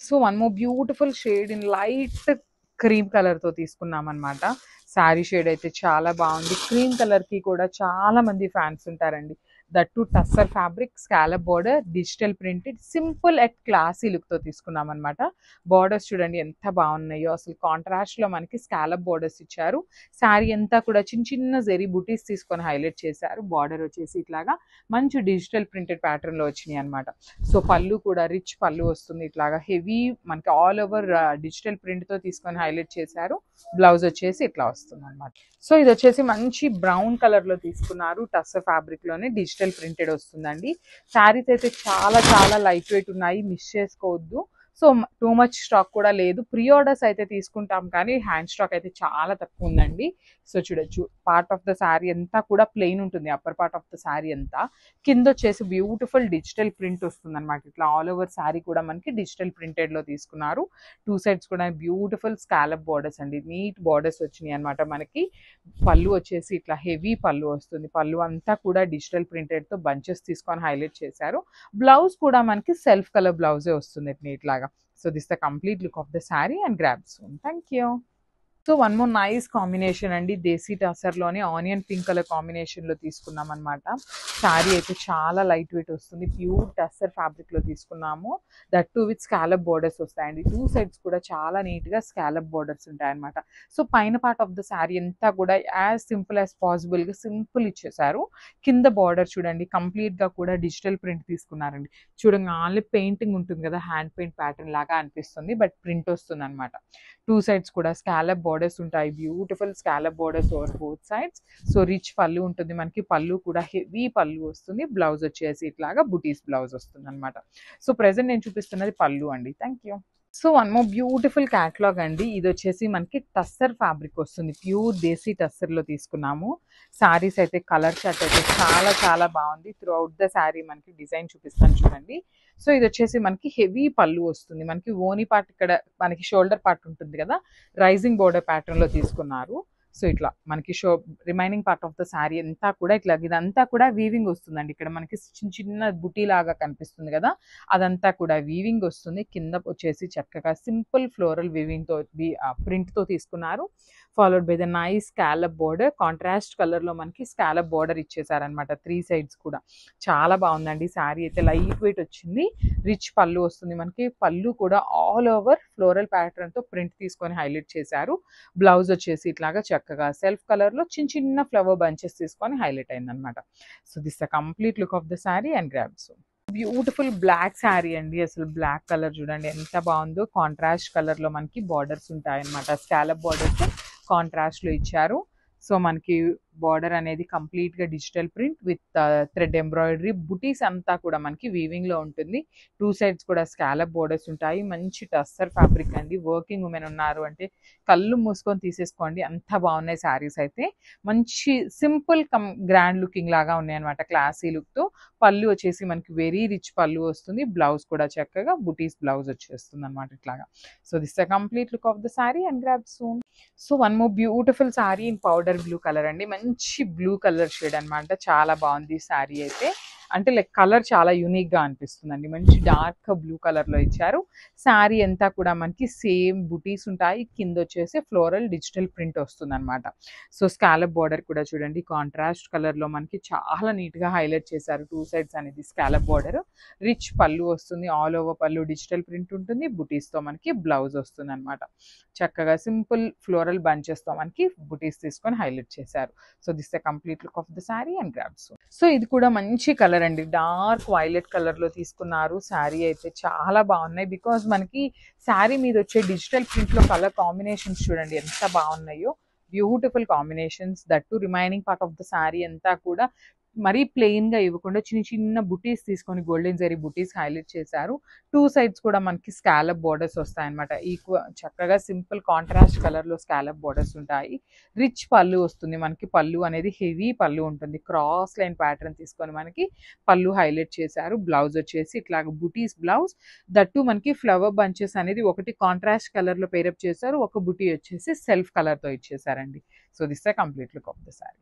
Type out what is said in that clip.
So one more beautiful shade in light cream colour తో తీసుకున్నాం అనమాట. శారీ షేడ్ అయితే చాలా బాగుంది. క్రీమ్ కలర్ కి కూడా చాలా మంది ఫ్యాన్స్ ఉంటారండి. That to tussar fabric, scallop border, digital printed, simple at classy look తో తీసుకున్నాం అనమాట. బార్డర్స్ చూడండి ఎంత బాగున్నాయో, అసలు కాంట్రాస్ట్ లో మనకి స్కాలప్ బోర్డర్స్ ఇచ్చారు. శారీ అంతా కూడా చిన్న చిన్న జెరీ బుటీస్ తీసుకొని హైలైట్ చేశారు. బార్డర్ వచ్చేసి ఇట్లాగా మంచి డిజిటల్ ప్రింటెడ్ ప్యాటర్న్ లో వచ్చినాయి అనమాట. సో పళ్ళు కూడా రిచ్ పళ్ళు వస్తుంది. ఇట్లాగా హెవీ మనకి ఆల్ ఓవర్ డిజిటల్ ప్రింట్ తో తీసుకొని హైలైట్ చేశారు. బ్లౌజ్ వచ్చేసి ఇట్లా వస్తుంది అనమాట. సో ఇది వచ్చేసి మంచి బ్రౌన్ కలర్ లో తీసుకున్నారు. టస్సర్ ఫ్యాబ్రిక్ లోనే డిజిటల్ ప్రింటెడ్ వస్తుందండి. శారీస్ అయితే చాలా చాలా లైట్ వెయిట్ ఉన్నాయి, మిస్ చేసుకోవద్దు. సో టూ మచ్ స్టాక్ కూడా లేదు. ప్రీ ఆర్డర్స్ అయితే తీసుకుంటాం కానీ హ్యాండ్ స్టాక్ అయితే చాలా తక్కువ ఉందండి. సో చూడొచ్చు, పార్ట్ ఆఫ్ ద శారీ అంతా కూడా ప్లెయిన్ ఉంటుంది. Upper part of the sari అంతా కింద వచ్చేసి బ్యూటిఫుల్ డిజిటల్ ప్రింట్ వస్తుంది అనమాట. ఇట్లా ఆల్ ఓవర్ శారీ కూడా మనకి డిజిటల్ ప్రింటెడ్ లో తీసుకున్నారు. టూ సైడ్స్ కూడా బ్యూటిఫుల్ స్కాలప్ బార్డర్స్ అండి, నీట్ బార్డర్స్ వచ్చినాయి అనమాట. మనకి పళ్ళు వచ్చేసి ఇట్లా హెవీ పళ్ళు వస్తుంది. పళ్ళు అంతా కూడా డిజిటల్ ప్రింటెడ్ తో బంచెస్ తీసుకొని హైలైట్ చేశారు. బ్లౌజ్ కూడా మనకి సెల్ఫ్ కలర్ బ్లౌజే వస్తుంది నీట్ లాగా. So this the complete look of the sari and grab soon. Thank you. So one more nice combination అండి, దేశీ టసర్లోనే ఆనియన్ పింక్ కలర్ కాంబినేషన్లో తీసుకున్నాం అనమాట. శారీ అయితే చాలా లైట్ వెయిట్ వస్తుంది. ప్యూర్ టసర్ ఫ్యాబ్రిక్లో తీసుకున్నాము. That to with scallop borders వస్తాయండి. టూ సైడ్స్ కూడా చాలా నీట్గా స్కాలప్ బోర్డర్స్ ఉంటాయన్నమాట. సో పైన పార్ట్ ఆఫ్ ద శారీ అంతా కూడా యాజ్ సింపుల్ యాజ్ పాసిబుల్గా సింపుల్ ఇచ్చేసారు. కింద బార్డర్ చూడండి కంప్లీట్గా కూడా డిజిటల్ ప్రింట్ తీసుకున్నారండి. చూడండి ఆన్లీ పెయింటింగ్ ఉంటుంది కదా, హ్యాండ్ పెయింట్ ప్యాటర్న్ లాగా అనిపిస్తుంది, బట్ ప్రింట్ వస్తుంది అనమాట. టూ సైడ్స్ కూడా స్కాలప్ బోర్డర్స్ ఉంటాయి. Beautiful scallop borders over both sides. So rich పళ్ళు ఉంటుంది మనకి. పళ్ళు కూడా హెవీ పళ్ళు వస్తుంది. బ్లౌజ్ వచ్చేసి ఇట్లాగా బుటీస్ బ్లౌజ్ వస్తుంది అనమాట. సో ప్రెసెంట్ నేను చూపిస్తున్నది పళ్ళు అండి. Thank you. So one more beautiful catalogue అండి. ఇది వచ్చేసి మనకి టస్సర్ ఫ్యాబ్రిక్ వస్తుంది. ప్యూర్ దేశీ టస్సర్లో తీసుకున్నాము. శారీస్ అయితే కలర్ చార్ట్ అయితే చాలా చాలా బాగుంది. త్రూ అవుట్ ద శారీ మనకి డిజైన్ చూపిస్తాను చూడండి. సో ఇది వచ్చేసి మనకి హెవీ పళ్ళు వస్తుంది. మనకి ఓనీ పార్ట్ ఇక్కడ మనకి షోల్డర్ పార్ట్ ఉంటుంది కదా, రైజింగ్ బోర్డర్ ప్యాటర్న్లో తీసుకున్నారు. సో ఇట్లా మనకి remaining part of the sari అంతా కూడా ఇట్లా ఇదంతా కూడా వీవింగ్ వస్తుందండి. ఇక్కడ మనకి చిన్న చిన్న బుటీ లాగా కనిపిస్తుంది కదా, అదంతా కూడా వీవింగ్ వస్తుంది. కింద వచ్చేసి చక్కగా సింపుల్ ఫ్లోరల్ వీవింగ్ తో ప్రింట్ తో తీసుకున్నారు. Followed by the nice scallop border. Contrast colour లో మనకి స్కాలప్ బోర్డర్ ఇచ్చేసారనమాట. త్రీ సైడ్స్ కూడా చాలా బాగుందండి. శారీ అయితే లైట్ వెయిట్ వచ్చింది. రిచ్ పళ్ళు వస్తుంది మనకి. పళ్ళు కూడా ఆల్ ఓవర్ ఫ్లోరల్ ప్యాటర్న్ తో ప్రింట్ తీసుకొని హైలైట్ చేశారు. బ్లౌజ్ వచ్చేసి ఇట్లాగా చక్కగా సెల్ఫ్ కలర్ లో చిన్న చిన్న ఫ్లవర్ బంచెస్ తీసుకొని హైలైట్ అయిందనమాట. So this the complete look of the sari and grabs. Beautiful black sari అండి. అసలు బ్లాక్ కలర్ చూడండి ఎంత బాగుందో. కాంట్రాస్ట్ కలర్ లో మనకి బార్డర్స్ ఉంటాయన్నమాట. స్కాలప్ బార్డర్స్ కాంట్రాస్ట్ లో ఇచ్చారు. సో మనకి బార్డర్ అనేది కంప్లీట్ గా digital print with thread embroidery. బుటీస్ అంతా కూడా మనకి వీవింగ్ లో ఉంటుంది. టూ సైడ్స్ కూడా స్కాలప్ బోర్డర్స్ ఉంటాయి. మంచి టస్సర్ ఫ్యాబ్రిక్ అండి. వర్కింగ్ ఉమెన్ ఉన్నారు అంటే కళ్ళు మూసుకొని తీసేసుకోండి, అంత బాగున్నాయి శారీస్ అయితే. మంచి సింపుల్ కమ్ గ్రాండ్ లుకింగ్ లాగా ఉన్నాయి అనమాట, క్లాసీ లుక్ తో. పళ్ళు వచ్చేసి మనకి వెరీ రిచ్ పళ్ళు వస్తుంది. బ్లౌజ్ కూడా చక్కగా బుటీస్ బ్లౌజ్ వచ్చేస్తుంది అనమాట ఇట్లాగా. So this the complete look of the sari and grab soon. So one more beautiful sari in powder blue colour అండి. మంచి బ్లూ కలర్ షేడ్ అనమాట. చాలా బాగుంది శారీ అయితే. అంటే లైక్ కలర్ చాలా యూనిక్ గా అనిపిస్తుందండి. మంచి డార్క్ బ్లూ కలర్ లో ఇచ్చారు. శారీ అంతా కూడా మనకి సేమ్ బుటీస్ ఉంటాయి. కింద వచ్చేసి ఫ్లోరల్ డిజిటల్ ప్రింట్ వస్తుంది అనమాట. సో స్కాలప్ బార్డర్ కూడా చూడండి కాంట్రాస్ట్ కలర్ లో మనకి చాలా నీట్ గా హైలైట్ చేశారు. టూ సైడ్స్ అనేది స్కాలప్ బార్డర్. రిచ్ పళ్ళు వస్తుంది. ఆల్ ఓవర్ పళ్ళు డిజిటల్ ప్రింట్ ఉంటుంది. బుటీస్ తో మనకి బ్లౌజ్ వస్తుంది అనమాట. చక్కగా సింపుల్ ఫ్లోరల్ బంచెస్ తో మనకి బుటీస్ తీసుకొని హైలైట్ చేశారు. So this the complete look of the sari and grabs. So ఇది కూడా మంచి కలర్ అండి. డార్క్ వైలెట్ కలర్ లో తీసుకున్నారు. శారీ అయితే చాలా బాగున్నాయి. బికాస్ మనకి శారీ మీద వచ్చే డిజిటల్ ప్రింట్ లో కలర్ కాంబినేషన్స్ చూడండి ఎంత బాగున్నాయో. Beautiful combinations. That to remaining part of the sari అంతా కూడా మరీ ప్లెయిన్ గా ఇవ్వకుండా చిన్న చిన్న బుటీస్ తీసుకొని గోల్డెన్ జరీ బుటీస్ హైలైట్ చేశారు. టూ సైడ్స్ కూడా మనకి స్కాలప్ బోర్డర్స్ వస్తాయన్నమాట. చక్కగా సింపుల్ కాంట్రాస్ట్ కలర్ లో స్కాలప్ బోర్డర్స్ ఉంటాయి. రిచ్ పళ్ళు వస్తుంది మనకి. పళ్ళు అనేది హెవీ పళ్ళు ఉంటుంది. క్రాస్ లైన్ ప్యాటర్న్ తీసుకొని మనకి పళ్ళు హైలైట్ చేశారు. బ్లౌజ్ వచ్చేసి ఇట్లా బుటీస్ బ్లౌజ్. దట్టు మనకి ఫ్లవర్ బంచెస్ అనేది ఒకటి కాంట్రాస్ట్ కలర్ లో పేరప్ చేశారు. ఒక బుటీ వచ్చేసి సెల్ఫ్ కలర్ తో ఇచ్చేసారండి. So this the complete look of the sari.